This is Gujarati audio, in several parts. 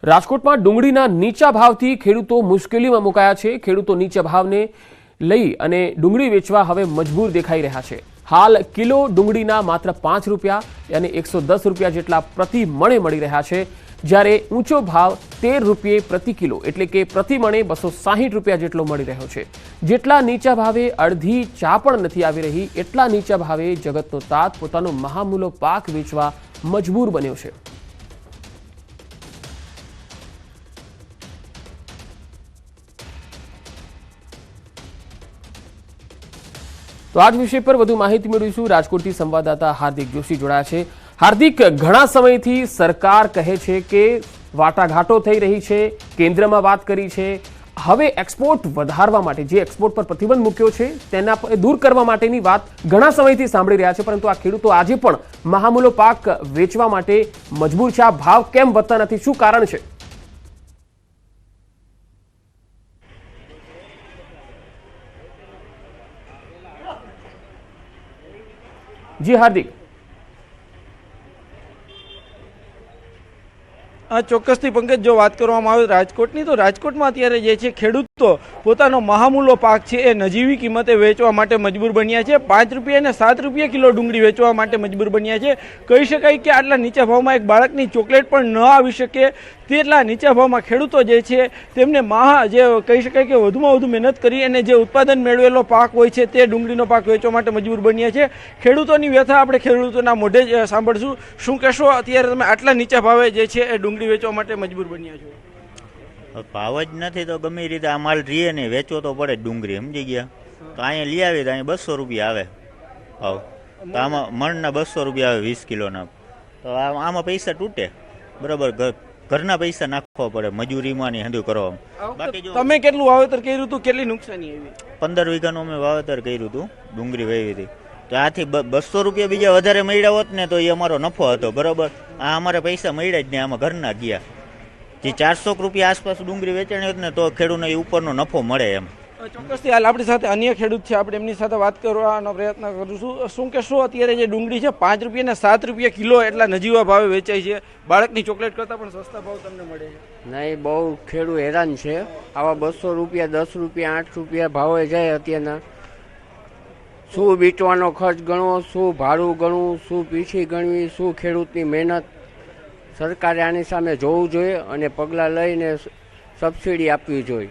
રાજકોટમાં ડુંગળીના નીચા ભાવથી ખેડૂતો મુશ્કેલીમાં મુકાયા છે। ખેડૂતો નીચા ભાવને લઈ અને ડુંગળી વેચવા હવે મજબૂર દેખાઈ રહ્યા છે। હાલ કિલો ડુંગળીના માત્ર 5 રૂપિયા અને 110 રૂપિયા જેટલા પ્રતિ મણે મળી રહ્યા છે, જ્યારે ઊંચો ભાવ 13 રૂપિયે પ્રતિ કિલો એટલે કે પ્રતિ મણે 260 રૂપિયા જેટલો મળી રહ્યો છે। જેટલા નીચા ભાવે અડધી ચા પણ નથી આવી રહી, એટલા નીચા ભાવે જગતનો તાત પોતાનો મહામૂલો પાક વેચવા મજબૂર બન્યો છે। तो आज विषय पर વધુ માહિતી મેળવીશું। રાજકોટથી સંવાદદાતા હાર્દિક જોશી જોડાયા છે। હાર્દિક, ઘણા સમયથી સરકાર કહે છે કે વાટાઘાટો થઈ રહી છે, કેન્દ્રમાં વાત કરી છે, હવે એક્સપોર્ટ વધારવા માટે જે એક્સપોર્ટ પર પ્રતિબંધ મૂક્યો છે તેના દૂર કરવા માટેની વાત ઘણા સમયથી સાંભળી રહ્યા છે, પરંતુ આ ખેડૂતો આજે પણ મહામૂલો પાક વેચવા માટે મજબૂર છે। આ ભાવ કેમ વધતા નથી, શું કારણ છે? जी हार्दिक, ચોક્કસથી પંકજ, જો વાત કરવામાં આવે રાજકોટની, તો રાજકોટમાં અત્યારે જે છે ખેડૂતો પોતાનો મહામૂલો પાક છે એ નજીવી કિંમતે વેચવા માટે મજબૂર બન્યા છે। 5 રૂપિયા અને 7 રૂપિયા કિલો ડુંગળી વેચવા માટે મજબૂર બન્યા છે। કહી શકાય કે આટલા નીચા ભાવમાં એક બાળકની ચોકલેટ પણ ન આવી શકે તેટલા નીચા ભાવમાં ખેડૂતો જે છે તેમને જે કહી શકાય કે વધુમાં વધુ મહેનત કરી અને જે ઉત્પાદન મેળવેલો પાક હોય છે તે ડુંગળીનો પાક વેચવા માટે મજબૂર બન્યા છે। ખેડૂતોની વ્યથા આપણે ખેડૂતોના મોઢે જ સાંભળશું। શું કહેશો, અત્યારે તમે આટલા નીચા ભાવે જે છે એ ડુંગળી વેચવા માટે મજબૂર બન્યા છો? ભાવ જ નથી તો ગમે રીતે આ માલ રીએ ને વેચવો તો પડે ડુંગળી, સમજી ગયા? તો અહીંયા લઈ આવી તો અહીંયા 200 રૂપિયા આવે ભાવ, તો આમાં મણના 200 રૂપિયા આવે 20 કિલોના, તો આમાં પૈસા તૂટે બરાબર, ઘરના પૈસા નાખવા પડે મજૂરીમાં ને હંધું કરવામાં। બાકી જો તમે કેટલું વાવેતર કર્યું હતું, કેટલી નુકસાની આવી? 15 વીઘાનું અમે વાવેતર કર્યું હતું, ડુંગળી વાવી હતી, તો આથી 200 રૂપિયા બીજા વધારે મળ્યા હોત ને તો એ અમારો નફો હતો બરાબર। આ અમારે પૈસા મળ્યા જ નહીં, આમાં ઘરના ગયા। જે 400 રૂપિયા આસપાસ ડુંગળી વેચાણી હોત ને તો ખેડૂતને એ ઉપરનો નફો મળે એમ। ચોક્કસથી હાલ આપણી સાથે અન્ય ખેડૂત છે, આપણે એમની સાથે વાત કરવાનો પ્રયત્ન કરીશું। શું કહેશો, અત્યારે જે ડુંગળી છે 5 રૂપિયા અને 7 રૂપિયા કિલો એટલા નજીવા ભાવે વેચાય છે, બાળકની ચોકલેટ કરતાં પણ સસ્તા ભાવ તમને મળે છે? નહીં, બહુ ખેડૂત હેરાન છે। આવા 200 રૂપિયા, 10 રૂપિયા, 8 રૂપિયા ભાવે જાય અત્યારના। શું બીટવાનો ખર્ચ ગણવો, શું ભાડું ગણવું, શું પીછી ગણવી, શું ખેડૂતની મહેનત। સરકારે આની સામે જોવું જોઈએ અને પગલાં લઈને સબસિડી આપવી જોઈએ।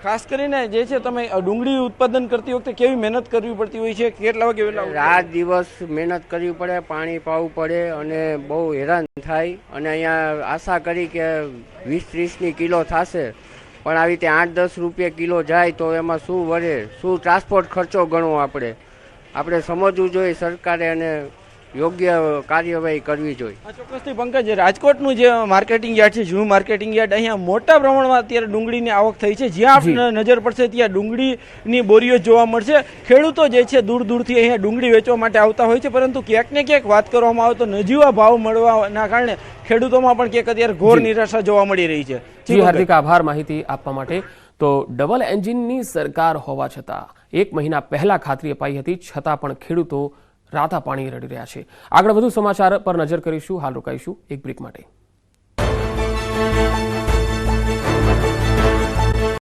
ખાસ કરીને જે છે તમે ડુંગળી ઉત્પાદન કરતી વખતે કેવી મહેનત કરવી પડતી હોય છે? કેટલા વાગે રાત દિવસ મહેનત કરવી પડે, પાણી પાવું પડે અને બહુ હેરાન થાય। અને અહીંયા આશા કરી કે 20-30ની કિલો થશે, પણ આવી રીતે 8-10 રૂપિયા કિલો જાય તો એમાં શું વળે, શું ટ્રાન્સપોર્ટ ખર્ચો ગણવો આપણે સમજવું જોઈએ સરકારે અને યોગ્ય કાર્યવાહી કરવી જોઈએ। ચોક્કસથી પંકજ, રાજકોટનું જે માર્કેટિંગ યાર્ડ છે, ઝૂ માર્કેટિંગ યાર્ડ, અહીંયા મોટા પ્રમાણમાં અત્યારે ડુંગળીની આવક થઈ છે। જ્યાં નજર પડશે ત્યાં ડુંગળીની બોરીઓ જોવા મળશે। ખેડૂતો જે છે દૂર દૂરથી અહીંયા ડુંગળી વેચવા માટે આવતા હોય છે, પરંતુ ક્યાંક ને ક્યાંક વાત કરવામાં આવે તો નજીવા ભાવ મળવાના કારણે ખેડૂતોમાં પણ ક્યાંક અત્યારે ઘોર નિરાશા જોવા મળી રહી છે। જી હાર્દિક, આભાર માહિતી આપવા માટે। તો ડબલ એન્જિનની સરકાર હોવા છતાં 1 મહિના પહેલા ખાતરી અપાઈ હતી, છતાં પણ ખેડૂતો રાતા પાણી રડી રહ્યા છે। આગળ વધુ સમાચાર પર નજર કરીશું, હાલ રોકાઈશું એક બ્રેક માટે।